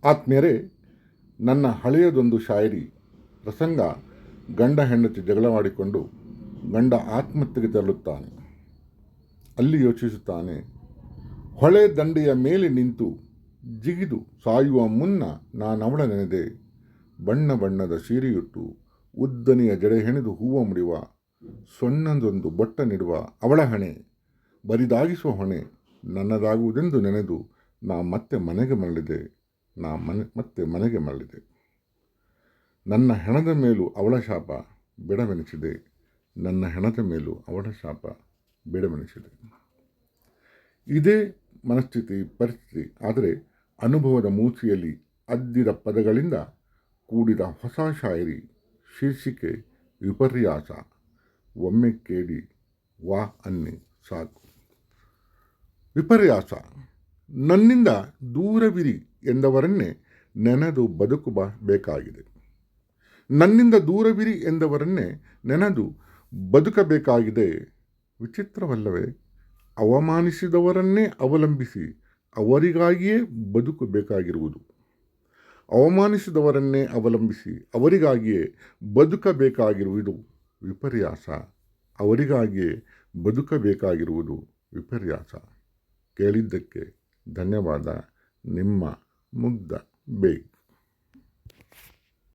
ಆತ್ಮೀಯರೇ, ನನ್ನ ಹಳೆಯದೊಂದು ಶಾಯರಿ ಪ್ರಸಂಗ. ಗಂಡ ಹೆಂಡತಿ ಜಗಳವಾಡಿಕೊಂಡು ಗಂಡ ಆತ್ಮಹತ್ಯೆಗೆ ತೆರಳುತ್ತಾನೆ. ಅಲ್ಲಿ ಯೋಚಿಸುತ್ತಾನೆ, ಹೊಳೆ ದಂಡೆಯ ಮೇಲೆ ನಿಂತು ಜಿಗಿದು ಸಾಯುವ ಮುನ್ನ ನಾನವಳ ನೆನೆದೆ. ಬಣ್ಣ ಬಣ್ಣದ ಸೀರೆಯುಟ್ಟು ಉದ್ದನೆಯ ಜಡೆ ಹೆಣೆದು ಹೂವ ಮುಡಿವ ಸೊನ್ನದೊಂದು ಬೊಟ್ಟ ನೀಡುವ ಅವಳ ಹಣೆ ಬರಿದಾಗಿಸುವ ಹೊಣೆ ನನ್ನದಾಗುವುದೆಂದು ನೆನೆದು ಮತ್ತೆ ಮನೆಗೆ ಮರಳಿದೆ. ನನ್ನ ಹೆಣದ ಮೇಲೂ ಅವಳ ಶಾಪ ಬಿಡವೆನಿಸಿದೆ. ಇದೇ ಪರಿಸ್ಥಿತಿ. ಆದರೆ ಅನುಭವದ ಮೂರ್ತಿಯಲ್ಲಿ ಅದ್ದಿದ ಪದಗಳಿಂದ ಕೂಡಿದ ಹೊಸ ಶಾಯರಿ. ಶೀರ್ಷಿಕೆ ವಿಪರ್ಯಾಸ. ಒಮ್ಮೆ ಕೇಳಿ, ವಾ ಅನ್ನಿ ಸಾಕು. ವಿಪರ್ಯಾಸ. ನನ್ನಿಂದ ದೂರವಿರಿ ಎಂದವರನ್ನೇ ನೆನೆದು ಬದುಕಬೇಕಾಗಿದೆ. ವಿಚಿತ್ರವಲ್ಲವೇ? ಅವಮಾನಿಸಿದವರನ್ನೇ ಅವಲಂಬಿಸಿ ಅವರಿಗಾಗಿಯೇ ಬದುಕಬೇಕಾಗಿರುವುದು ವಿಪರ್ಯಾಸ. ಅವರಿಗಾಗಿಯೇ ಬದುಕಬೇಕಾಗಿರುವುದು ವಿಪರ್ಯಾಸ. ಕೇಳಿದ್ದಕ್ಕೆ ಧನ್ಯವಾದ. ನಿಮ್ಮ ಮುಗ್ಧ ಬೇಗ್.